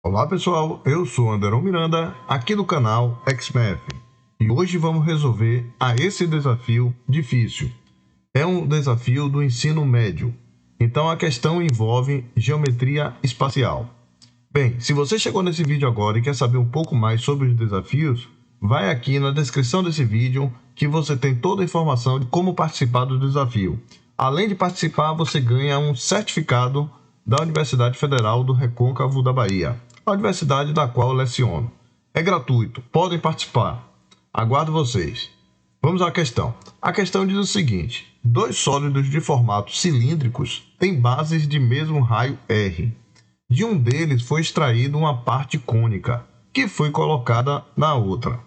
Olá pessoal, eu sou Anderon Miranda, aqui do canal XMath, e hoje vamos resolver esse desafio difícil. É um desafio do ensino médio, então a questão envolve geometria espacial. Bem, se você chegou nesse vídeo agora e quer saber um pouco mais sobre os desafios, vai aqui na descrição desse vídeo que você tem toda a informação de como participar do desafio. Além de participar, você ganha um certificado da Universidade Federal do Recôncavo da Bahia, a universidade da qual eu leciono. É gratuito, podem participar. Aguardo vocês. Vamos à questão. A questão diz o seguinte: dois sólidos de formato cilíndricos têm bases de mesmo raio R. De um deles foi extraída uma parte cônica, que foi colocada na outra,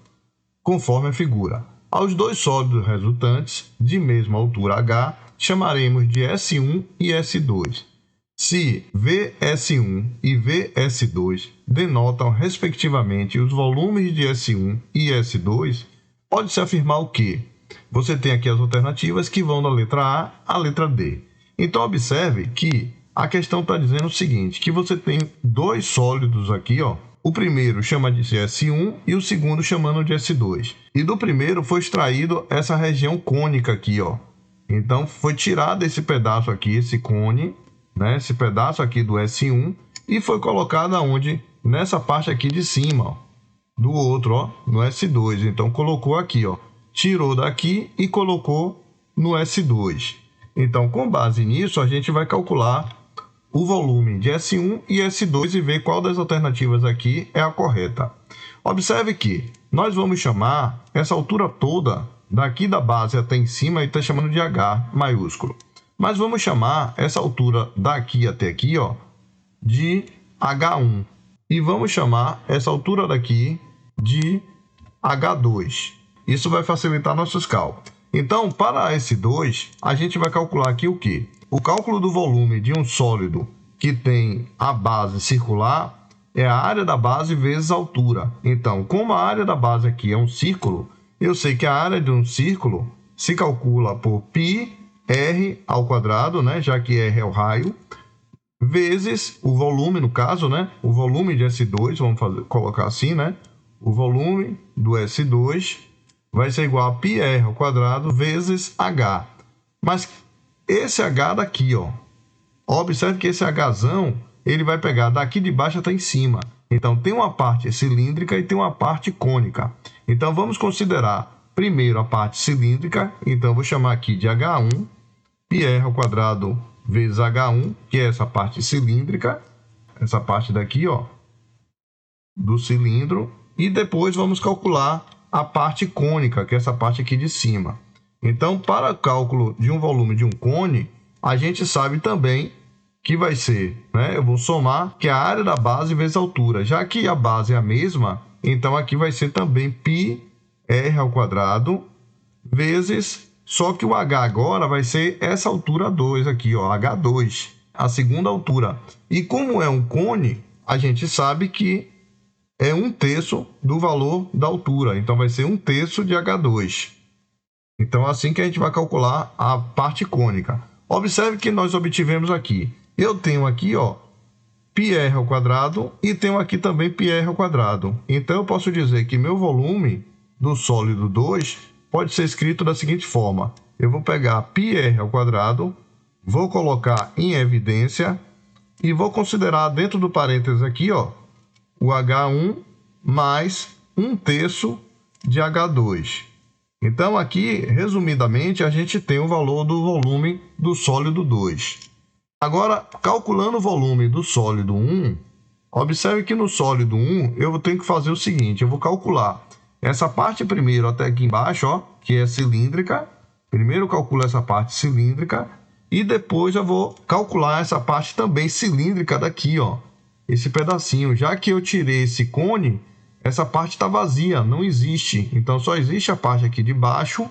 conforme a figura. Aos dois sólidos resultantes, de mesma altura H, chamaremos de S1 e S2. Se VS1 e VS2 denotam, respectivamente, os volumes de S1 e S2, pode-se afirmar o quê? Você tem aqui as alternativas que vão da letra A à letra D. Então, observe que a questão está dizendo o seguinte, que você tem dois sólidos aqui, ó. O primeiro chama de S1 e o segundo chamando de S2. E do primeiro foi extraído essa região cônica aqui, ó. Então, foi tirado esse pedaço aqui, esse cone, né? Esse pedaço aqui do S1 e foi colocado aonde? Nessa parte aqui de cima, ó, do outro, ó, no S2. Então, colocou aqui, ó. Tirou daqui e colocou no S2. Então, com base nisso, a gente vai calcular o volume de S1 e S2 e ver qual das alternativas aqui é a correta. Observe que nós vamos chamar essa altura toda, daqui da base até em cima, e está chamando de H maiúsculo. Mas vamos chamar essa altura daqui até aqui, ó, de H1. E vamos chamar essa altura daqui de H2. Isso vai facilitar nossos cálculos. Então, para S2, a gente vai calcular aqui o quê? O cálculo do volume de um sólido que tem a base circular é a área da base vezes a altura. Então, como a área da base aqui é um círculo, eu sei que a área de um círculo se calcula por πr ao quadrado, né? Já que R é o raio, vezes o volume, no caso, né? O volume de S2, colocar assim, né? O volume do S2 vai ser igual a πr ao quadrado vezes H. Mas esse H daqui, ó, observe que esse Hzão, ele vai pegar daqui de baixo até em cima. Então, tem uma parte cilíndrica e tem uma parte cônica. Então, vamos considerar primeiro a parte cilíndrica. Então, vou chamar aqui de H1, πr ao quadrado vezes H1, que é essa parte cilíndrica, essa parte daqui, ó, do cilindro. E depois vamos calcular a parte cônica, que é essa parte aqui de cima. Então, para o cálculo de um volume de um cone, a gente sabe também que vai ser, né? Eu vou somar que a área da base vezes a altura. Já que a base é a mesma, então aqui vai ser também πr ao quadrado vezes, só que o H agora vai ser essa altura 2 aqui, ó, H2, a segunda altura. E como é um cone, a gente sabe que é 1/3 do valor da altura. Então, vai ser 1/3 de H2. Então, assim que a gente vai calcular a parte cônica. Observe que nós obtivemos aqui. Eu tenho aqui, ó, πr ao quadrado e tenho aqui também πr ao quadrado. Então, eu posso dizer que meu volume do sólido 2 pode ser escrito da seguinte forma. Eu vou pegar πr ao quadrado, vou colocar em evidência e vou considerar dentro do parênteses aqui, ó, o H1 mais 1/3 de H2. Então, aqui, resumidamente, a gente tem o valor do volume do sólido 2. Agora, calculando o volume do sólido 1, observe que no sólido 1 eu tenho que fazer o seguinte, eu vou calcular essa parte primeiro até aqui embaixo, ó, que é cilíndrica. Primeiro eu calculo essa parte cilíndrica e depois eu vou calcular essa parte também cilíndrica daqui, ó, esse pedacinho. Já que eu tirei esse cone, essa parte está vazia, não existe. Então, só existe a parte aqui de baixo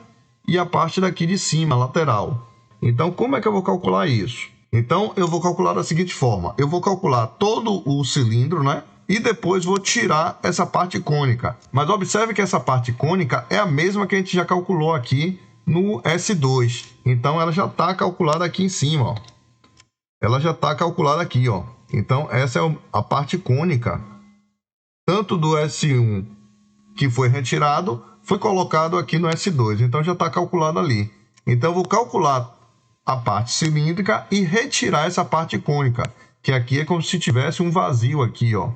e a parte daqui de cima, lateral. Então, como é que eu vou calcular isso? Então, eu vou calcular da seguinte forma. Eu vou calcular todo o cilindro, né? E depois vou tirar essa parte cônica. Mas observe que essa parte cônica é a mesma que a gente já calculou aqui no S2. Então, ela já está calculada aqui em cima, ó. Ela já está calculada aqui, ó. Então, essa é a parte cônica tanto do S1 que foi retirado, foi colocado aqui no S2. Então já está calculado ali. Então eu vou calcular a parte cilíndrica e retirar essa parte cônica, que aqui é como se tivesse um vazio aqui, ó.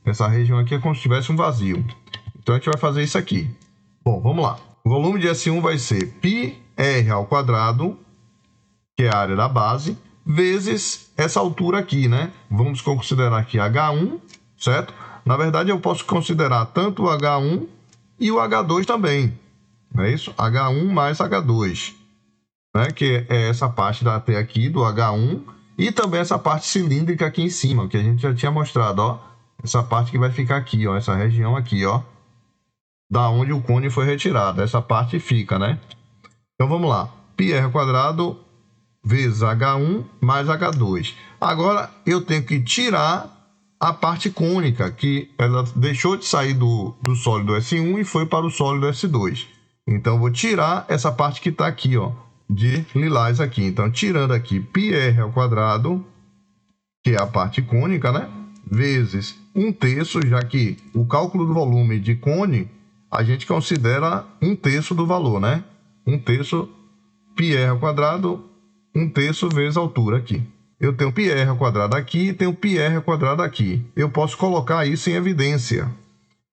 Essa região aqui é como se tivesse um vazio. Então a gente vai fazer isso aqui. Bom, vamos lá. O volume de S1 vai ser πr², que é a área da base, vezes essa altura aqui, né? Vamos considerar aqui H1, certo? Na verdade, eu posso considerar tanto o H1 e o H2 também. Não é isso? H1 mais H2. Né? Que é essa parte até aqui do H1 e também essa parte cilíndrica aqui em cima, que a gente já tinha mostrado, ó. Essa parte que vai ficar aqui, ó. Essa região aqui, ó. Da onde o cone foi retirado. Essa parte fica, né? Então, vamos lá. πr² vezes H1 mais H2. Agora, eu tenho que tirar a parte cônica, que ela deixou de sair do sólido S1 e foi para o sólido S2. Então, eu vou tirar essa parte que está aqui, ó, de lilás aqui. Então, tirando aqui πr², que é a parte cônica, né? Vezes 1/3, já que o cálculo do volume de cone, a gente considera 1/3 do valor, né? 1/3 πr², 1/3 vezes a altura aqui. Eu tenho πr² aqui e tenho πr² aqui. Eu posso colocar isso em evidência.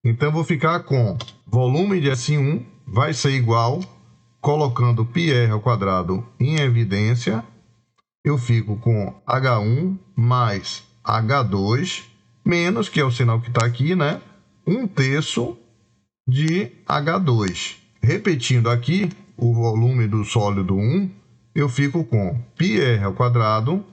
Então, eu vou ficar com volume de S1 vai ser igual, colocando πr² em evidência, eu fico com H1 mais H2, menos, que é o sinal que está aqui, né? 1/3 de H2. Repetindo aqui o volume do sólido 1, eu fico com πr²,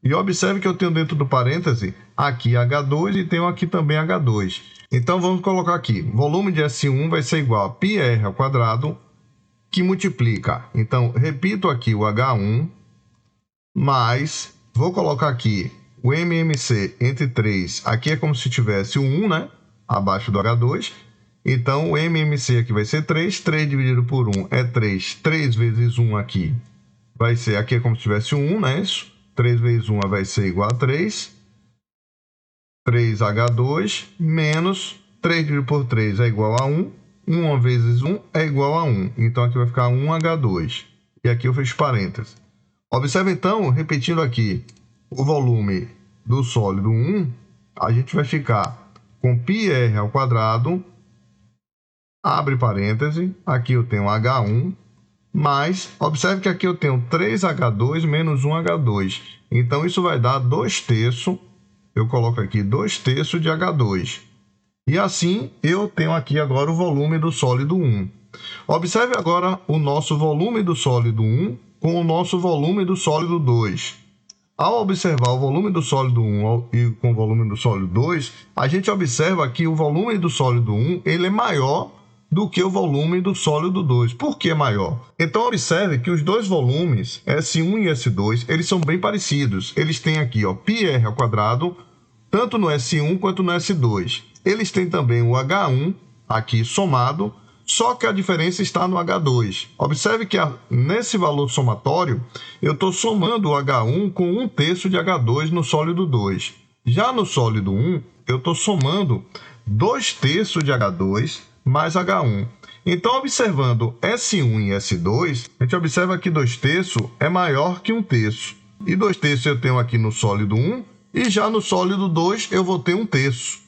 e observe que eu tenho dentro do parêntese aqui H2 e tenho aqui também H2. Então, vamos colocar aqui, volume de S1 vai ser igual a πr², que multiplica. Então, repito aqui o H1, mais, vou colocar aqui o MMC entre 3, aqui é como se tivesse o 1, né? Abaixo do H2. Então, o MMC aqui vai ser 3, 3 dividido por 1 é 3, 3 vezes 1 aqui vai ser, aqui é como se tivesse 1, né? Isso, 3 vezes 1 vai ser igual a 3, 3H2, menos 3 dividido por 3 é igual a 1, 1 vezes 1 é igual a 1, então aqui vai ficar 1H2, e aqui eu fecho parênteses. Observe então, repetindo aqui, o volume do sólido 1, a gente vai ficar com πr², abre parêntese, aqui eu tenho H1, mas observe que aqui eu tenho 3H2 menos 1H2. Então, isso vai dar 2/3, eu coloco aqui 2/3 de H2. E assim, eu tenho aqui agora o volume do sólido 1. Observe agora o nosso volume do sólido 1 com o nosso volume do sólido 2. Ao observar o volume do sólido 1 e com o volume do sólido 2, a gente observa que o volume do sólido 1 ele é maior do que o volume do sólido 2. Por que maior? Então, observe que os dois volumes, S1 e S2, eles são bem parecidos. Eles têm aqui, ó, πr², tanto no S1 quanto no S2. Eles têm também o H1 aqui somado, só que a diferença está no H2. Observe que nesse valor somatório, eu estou somando o H1 com 1/3 de H2 no sólido 2. Já no sólido 1, eu estou somando 2/3 de H2 mais H1. Então, observando S1 e S2, a gente observa que 2/3 é maior que 1/3. E 2/3 eu tenho aqui no sólido 1, e já no sólido 2 eu vou ter 1/3.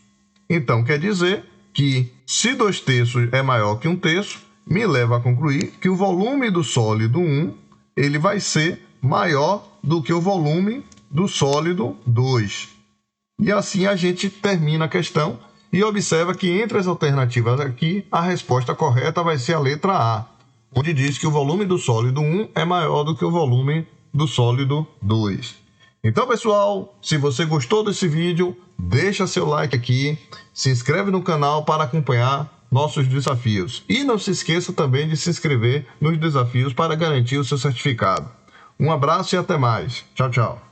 Então, quer dizer que se 2/3 é maior que 1/3, me leva a concluir que o volume do sólido 1 ele vai ser maior do que o volume do sólido 2. E assim a gente termina a questão e observa que entre as alternativas aqui, a resposta correta vai ser a letra A, onde diz que o volume do sólido 1 é maior do que o volume do sólido 2. Então, pessoal, se você gostou desse vídeo, deixa seu like aqui, se inscreve no canal para acompanhar nossos desafios. E não se esqueça também de se inscrever nos desafios para garantir o seu certificado. Um abraço e até mais. Tchau, tchau.